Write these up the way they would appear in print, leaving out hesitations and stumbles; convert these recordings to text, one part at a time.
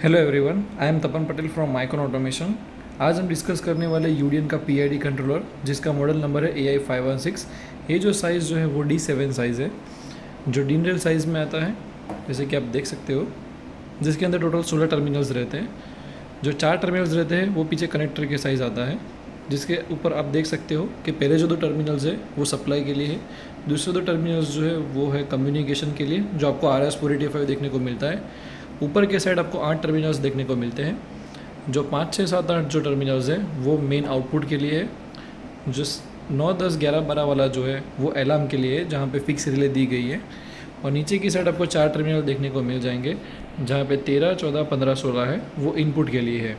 Hello everyone, I am Tapan Patel from micron automation. आज हम discuss करने वाले यूडियन का पीआईडी कंट्रोलर जिसका मॉडल नंबर है AI516। ये जो साइज़ जो है वो D7 साइज़ है, जो डिनरेल साइज़ में आता है, जैसे कि आप देख सकते हो, जिसके अंदर टोटल 16 टर्मिनल्स रहते हैं। जो 4 टर्मिनल्स रहते हैं वो पीछे कनेक्टर के साइज़ आता है, जिसके ऊपर आप देख सकते हो कि पहले जो 2 टर्मिनल्स है वो सप्लाई के लिए है, दूसरे 2 टर्मिनल्स जो है वो है कम्युनिकेशन के लिए, जो आपको RS485 देखने को मिलता है। ऊपर के साइड आपको 8 टर्मिनल्स देखने को मिलते हैं। जो 5, 6, 7, 8 जो टर्मिनल्स हैं वो मेन आउटपुट के लिए है। जो 9, 10, 11, 12 वाला जो है वो अलार्म के लिए है, जहाँ पे फिक्स रिले दी गई है। और नीचे की साइड आपको 4 टर्मिनल देखने को मिल जाएंगे, जहाँ पे 13, 14, 15, 16 है वो इनपुट के लिए है।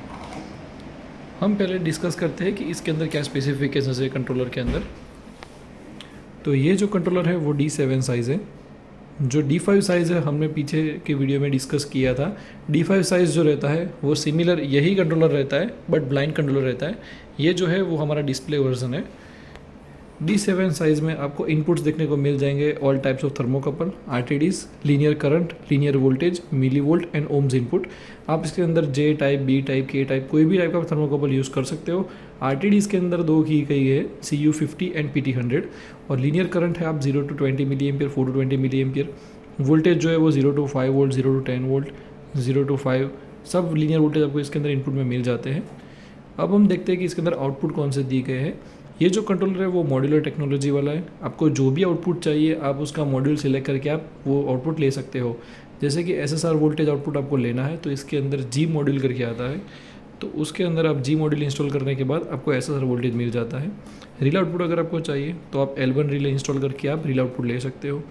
हम पहले डिस्कस करते हैं कि इसके अंदर क्या स्पेसिफिकेशन है कंट्रोलर के अंदर। तो ये जो कंट्रोलर है वो D7 साइज़ है। जो D5 साइज़ है हमने पीछे के वीडियो में डिस्कस किया था। D5 साइज़ जो रहता है वो सिमिलर यही कंट्रोलर रहता है, बट ब्लाइंड कंट्रोलर रहता है। ये जो है वो हमारा डिस्प्ले वर्जन है। D7 साइज़ में आपको इनपुट्स देखने को मिल जाएंगे, all types of thermocouple, RTDs, linear current, linear voltage, millivolt and ohms input. आप इसके अंदर J type, B type, K type कोई भी टाइप का थर्मोकपल यूज़ कर सकते हो। RTDs के अंदर 2 की गई है, CU50 एंड PT100। और लीनियर करंट है आप 0 to 20 milliampere, 4 to 20 milliampere. Voltage जो है वो 0 to 5 volt, 0 to 10 volt, 0 to 5, सब लीनियर वोल्टेज आपको इसके अंदर इनपुट में मिल जाते हैं। अब हम देखते हैं कि इसके अंदर आउटपुट कौन से दिए गए हैं। ये जो कंट्रोलर है वो मॉड्यूलर टेक्नोलॉजी वाला है। आपको जो भी आउटपुट चाहिए आप उसका मॉड्यूल सिलेक्ट करके आप वो आउटपुट ले सकते हो। जैसे कि SSR वोल्टेज आउटपुट आपको लेना है तो इसके अंदर G मॉड्यूल करके आता है, तो उसके अंदर आप G मॉड्यूल इंस्टॉल करने के बाद आपको SSR वोल्टेज मिल जाता है। रिले आउटपुट अगर आपको चाहिए तो आप L1 रिले इंस्टॉल करके आप रिले आउटपुट ले सकते हो।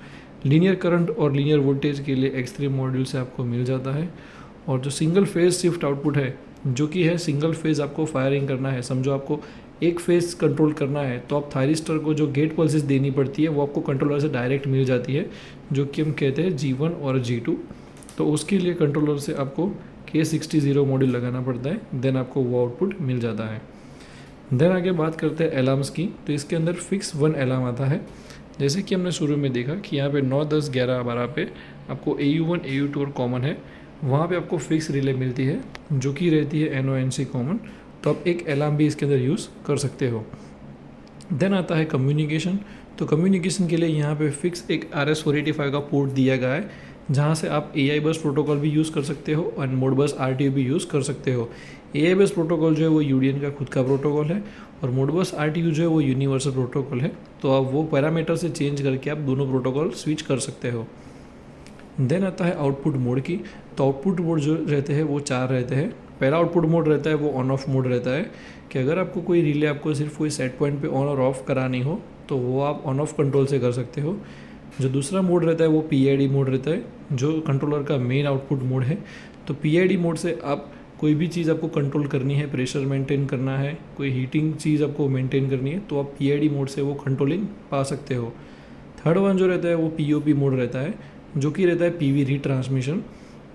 लीनियर करंट और लीनियर वोल्टेज के लिए X3 मॉड्यूल से आपको मिल जाता है। और जो सिंगल फेज शिफ्ट आउटपुट है, जो कि है सिंगल फेज आपको फायरिंग करना है, समझो आपको एक फेज कंट्रोल करना है, तो आप थायरिस्टर को जो गेट पल्सेस देनी पड़ती है वो आपको कंट्रोलर से डायरेक्ट मिल जाती है, जो कि हम कहते हैं G1 और G2। तो उसके लिए कंट्रोलर से आपको K60 मॉड्यूल लगाना पड़ता है, देन आपको वो आउटपुट मिल जाता है। देन आगे बात करते हैं अलार्म्स की। तो इसके अंदर फिक्स 1 अलार्म आता है, जैसे कि हमने शुरू में देखा कि यहाँ पे 9, 10, 11, 12 पे आपको AU1, AU2 और कॉमन है, वहाँ पे आपको फिक्स रिले मिलती है जो कि रहती है NONC कॉमन। तो आप एक अलार्म भी इसके अंदर यूज़ कर सकते हो। देन आता है कम्युनिकेशन। तो कम्युनिकेशन के लिए यहाँ पे फिक्स एक RS485 का पोर्ट दिया गया है, जहाँ से आप AI बस प्रोटोकॉल भी यूज़ कर सकते हो और मोडबस RTU भी यूज़ कर सकते हो। AI बस प्रोटोकॉल जो है वो यूडियन का खुद का प्रोटोकॉल है, और मोडबस RTU जो है वो यूनिवर्सल प्रोटोकॉल है। तो आप वो पैरामीटर से चेंज करके आप दोनों प्रोटोकॉल स्विच कर सकते हो। देन आता है आउटपुट मोड की। तो आउटपुट मोड जो रहते हैं वो 4 रहते हैं। पहला आउटपुट मोड रहता है वो ऑन ऑफ मोड रहता है, कि अगर आपको कोई रिले आपको सिर्फ कोई सेट पॉइंट पे ऑन और ऑफ करानी हो तो वो आप ऑन ऑफ कंट्रोल से कर सकते हो। जो दूसरा मोड रहता है वो PID मोड रहता है, जो कंट्रोलर का मेन आउटपुट मोड है। तो PID मोड से आप कोई भी चीज़ आपको कंट्रोल करनी है, प्रेशर मेंटेन करना है, कोई हीटिंग चीज़ आपको मेंटेन करनी है, तो आप PID मोड से वो कंट्रोलिंग पा सकते हो। थर्ड वन जो रहता है वो POP मोड रहता है, जो कि रहता है PV रीट्रांसमिशन।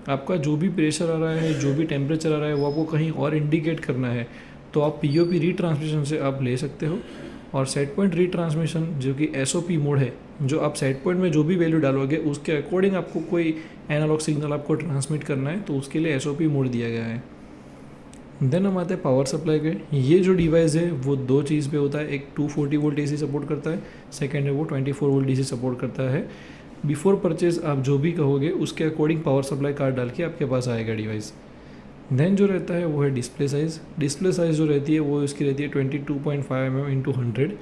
आपका जो भी प्रेशर आ रहा है, जो भी टेम्परेचर आ रहा है वो आपको कहीं और इंडिकेट करना है, तो आप POP रीट्रांसमिशन से आप ले सकते हो। और सेट पॉइंट रीट्रांसमिशन जो कि SOP मोड है, जो आप सेट पॉइंट में जो भी वैल्यू डालोगे उसके अकॉर्डिंग आपको कोई एनालॉग सिग्नल आपको ट्रांसमिट करना है, तो उसके लिए SOP मोड दिया गया है। देन हम आते हैं पावर सप्लाई के। ये जो डिवाइस है वो 2 चीज़ पे होता है, एक 240 वोल्ट AC सपोर्ट करता है, सेकेंड है वो 24 वोल्ट DC सपोर्ट करता है। बिफोर परचेज आप जो भी कहोगे उसके अकॉर्डिंग पावर सप्लाई कार्ड डाल के आपके पास आएगा डिवाइस। देन जो रहता है वो है डिस्प्ले साइज़। डिस्प्ले साइज़ जो रहती है वो इसकी रहती है 22.5 mm × 100।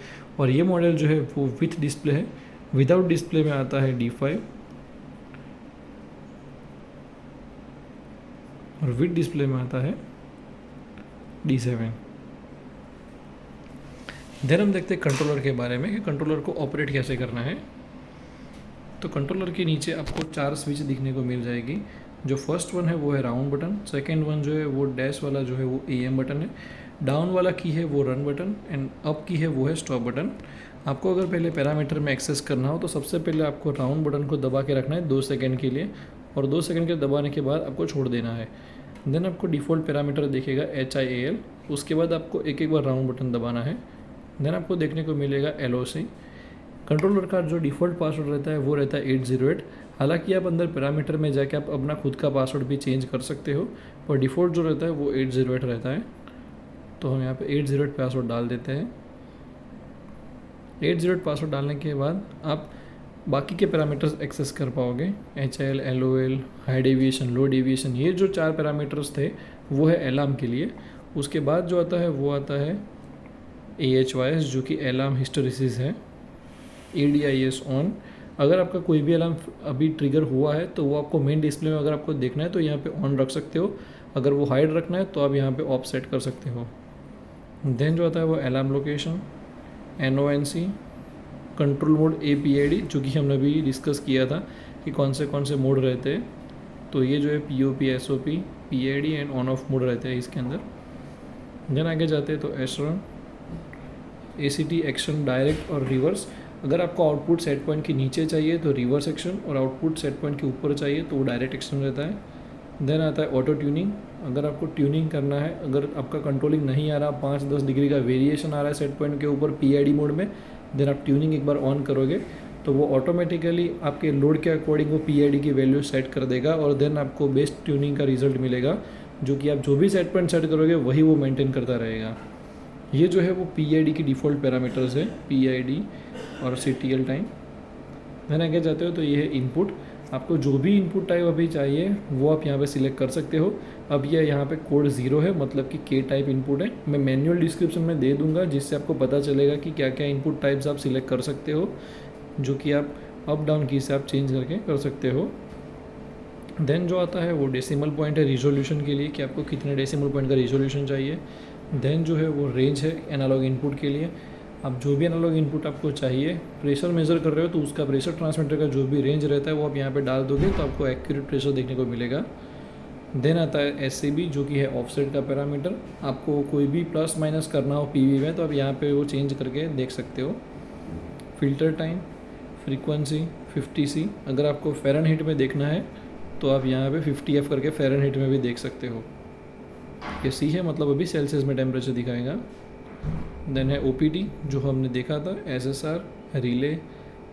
और ये मॉडल जो है वो विथ डिस्प्ले है। विदाउट डिस्प्ले में आता है D5, और विथ डिस्प्ले में आता है D7। देन हम देखते हैं कंट्रोलर के बारे में कि कंट्रोलर को ऑपरेट कैसे करना है। तो कंट्रोलर के नीचे आपको 4 स्विच दिखने को मिल जाएगी। जो फर्स्ट वन है वो है राउंड बटन, सेकंड वन जो है वो डैश वाला जो है वो AM बटन है, डाउन वाला की है वो रन बटन, एंड अप की है वो है स्टॉप बटन। आपको अगर पहले पैरामीटर में एक्सेस करना हो तो सबसे पहले आपको राउंड बटन को दबा के रखना है 2 सेकंड के लिए, और 2 सेकंड के दबाने के बाद आपको छोड़ देना है। देन आपको डिफ़ॉल्ट पैरामीटर दिखेगा HIAL, उसके बाद आपको एक एक बार राउंड बटन दबाना है। देन आपको देखने को मिलेगा LOC। कंट्रोलर का जो डिफ़ॉल्ट पासवर्ड रहता है वो रहता है 808। हालांकि आप अंदर पैरामीटर में जाके आप अपना खुद का पासवर्ड भी चेंज कर सकते हो, पर डिफ़ॉल्ट जो रहता है वो 808 रहता है। तो हम यहाँ पे 808 पासवर्ड डाल देते हैं। 808 पासवर्ड डालने के बाद आप बाकी के पैरामीटर्स एक्सेस कर पाओगे, HIL, LOL, हाई डेविएशन, लो डेविएशन। ये जो 4 पैरामीटर्स थे वो है अलार्म के लिए। उसके बाद जो आता है वो आता है AHYS, जो कि अलार्म हिस्टोरिसिस है। ADIS ऑन, अगर आपका कोई भी अलार्म अभी ट्रिगर हुआ है तो वो आपको मेन डिस्प्ले में अगर आपको देखना है तो यहाँ पे ऑन रख सकते हो। अगर वो हाइड रखना है तो आप यहाँ पे ऑफ सेट कर सकते हो। देन जो आता है वो alarm location, NONC, control mode APID, जो कि हमने अभी डिस्कस किया था कि कौन से मोड रहते हैं। तो ये जो है POP, SOP, PID and on off mode रहते हैं इसके अंदर। देन आगे जाते हैं तो SRUN, ACT, एक्शन, डायरेक्ट और रिवर्स। अगर आपको आउटपुट सेट पॉइंट के नीचे चाहिए तो रिवर्स एक्शन, और आउटपुट सेट पॉइंट के ऊपर चाहिए तो वो डायरेक्ट एक्शन रहता है। देन आता है ऑटो ट्यूनिंग, अगर आपको ट्यूनिंग करना है, अगर आपका कंट्रोलिंग नहीं आ रहा, 5-10 डिग्री का वेरिएशन आ रहा है सेट पॉइंट के ऊपर PID मोड में, देन आप ट्यूनिंग एक बार ऑन करोगे तो वो ऑटोमेटिकली आपके लोड के अकॉर्डिंग वो PID की वैल्यू सेट कर देगा, और देन आपको बेस्ट ट्यूनिंग का रिजल्ट मिलेगा, जो कि आप जो भी सेट पॉइंट सेट करोगे वही वो मेंटेन करता रहेगा। ये जो है वो PID की डिफ़ॉल्ट पैरामीटर्स है, PID और CTL टाइम। देन आगे जाते हो तो ये है इनपुट। आपको जो भी इनपुट टाइप अभी चाहिए वो आप यहाँ पे सिलेक्ट कर सकते हो। अब ये यहाँ पे कोड 0 है, मतलब कि K टाइप इनपुट है। मैं मैनुअल डिस्क्रिप्शन में दे दूँगा जिससे आपको पता चलेगा कि क्या क्या इनपुट टाइप्स आप सिलेक्ट कर सकते हो, जो कि आप अप डाउन की से आप चेंज करके कर सकते हो। देन जो आता है वो डेसिमल पॉइंट है रिजोल्यूशन के लिए, कि आपको कितने डेसिमल पॉइंट का रिजोल्यूशन चाहिए। देन जो है वो रेंज है एनालॉग इनपुट के लिए, आप जो भी एनालॉग इनपुट आपको चाहिए, प्रेशर मेज़र कर रहे हो तो उसका प्रेशर ट्रांसमीटर का जो भी रेंज रहता है वो आप यहाँ पे डाल दोगे तो आपको एक्यूरेट प्रेशर देखने को मिलेगा। देन आता है SCB, जो कि है ऑफसेट का पैरामीटर। आपको कोई भी प्लस माइनस करना हो PV में तो आप यहाँ पे वो चेंज करके देख सकते हो। फिल्टर टाइम, फ्रीक्वेंसी 50C, अगर आपको फ़ारेनहीट में देखना है तो आप यहाँ पे 50F करके फ़ारेनहीट में भी देख सकते हो। ये C है, मतलब अभी सेल्सियस में टेम्परेचर दिखाएगा। देन है OPT, जो हमने देखा था, SSR, relay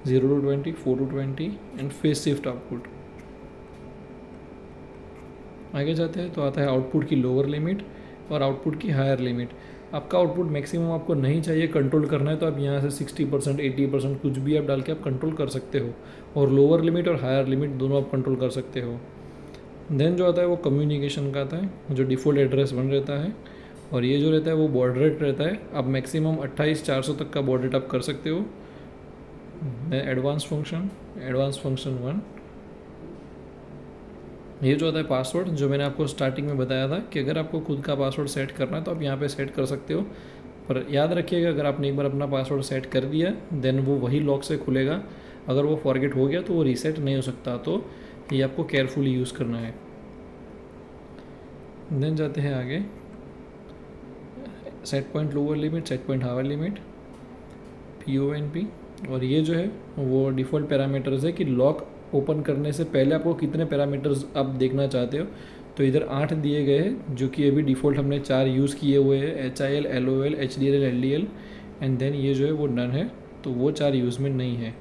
0 to 20, 4 to 20 and phase shift output. आगे जाते हैं तो आता है आउटपुट की लोअर लिमिट और आउटपुट की हायर लिमिट। आपका आउटपुट मैक्सिमम आपको नहीं चाहिए, कंट्रोल करना है तो आप यहाँ से 60%, 80% कुछ भी आप डाल के आप कंट्रोल कर सकते हो, और लोअर लिमिट और हायर लिमिट दोनों आप कंट्रोल कर सकते हो। देन जो आता है वो कम्युनिकेशन का आता है, जो डिफ़ॉल्ट एड्रेस 1 रहता है, और ये जो रहता है वो बॉड रेट रहता है। आप मैक्सिमम 28400 तक का बॉड रेट आप कर सकते हो। Advance function 1। ये जो आता है पासवर्ड, जो मैंने आपको स्टार्टिंग में बताया था कि अगर आपको खुद का पासवर्ड सेट करना है तो आप यहाँ पे सेट कर सकते हो, पर याद रखिएगा अगर आपने एक बार अपना पासवर्ड सेट कर दिया देन वो वही लॉक से खुलेगा। अगर वो फॉरगेट हो गया तो वो रीसेट नहीं हो सकता, तो ये आपको केयरफुली यूज़ करना है। देन जाते हैं आगे, set point lower limit, set point higher limit, PONP, और ये जो है वो डिफ़ॉल्ट पैरामीटर्स है कि लॉक ओपन करने से पहले आपको कितने पैरामीटर्स आप देखना चाहते हो। तो इधर 8 दिए गए हैं, जो कि अभी डिफ़ॉल्ट हमने 4 यूज़ किए हुए हैं, HIL, LOL, HDL, LDL, and then ये जो है वो डन है, तो वो 4 यूज़ में नहीं है।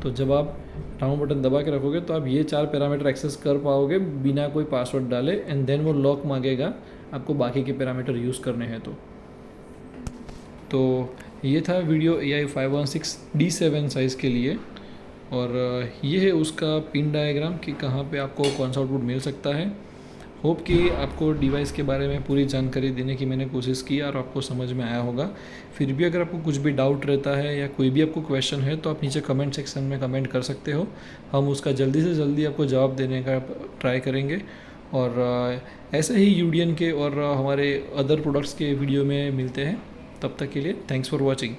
तो जब आप राउंड बटन दबा के रखोगे तो आप ये 4 पैरामीटर एक्सेस कर पाओगे बिना कोई पासवर्ड डाले, एंड देन वो लॉक मांगेगा आपको बाकी के पैरामीटर यूज़ करने हैं। तो ये था वीडियो AI516 D7 साइज़ के लिए, और ये है उसका पिन डायग्राम कि कहाँ पे आपको कौन सा आउटपुट मिल सकता है। होप कि आपको डिवाइस के बारे में पूरी जानकारी देने की मैंने कोशिश की और आपको समझ में आया होगा। फिर भी अगर आपको कुछ भी डाउट रहता है या कोई भी आपको क्वेश्चन है तो आप नीचे कमेंट सेक्शन में कमेंट कर सकते हो, हम उसका जल्दी से जल्दी आपको जवाब देने का ट्राई करेंगे। और ऐसे ही यूडियन के और हमारे अदर प्रोडक्ट्स के वीडियो में मिलते हैं, तब तक के लिए थैंक्स फॉर वॉचिंग।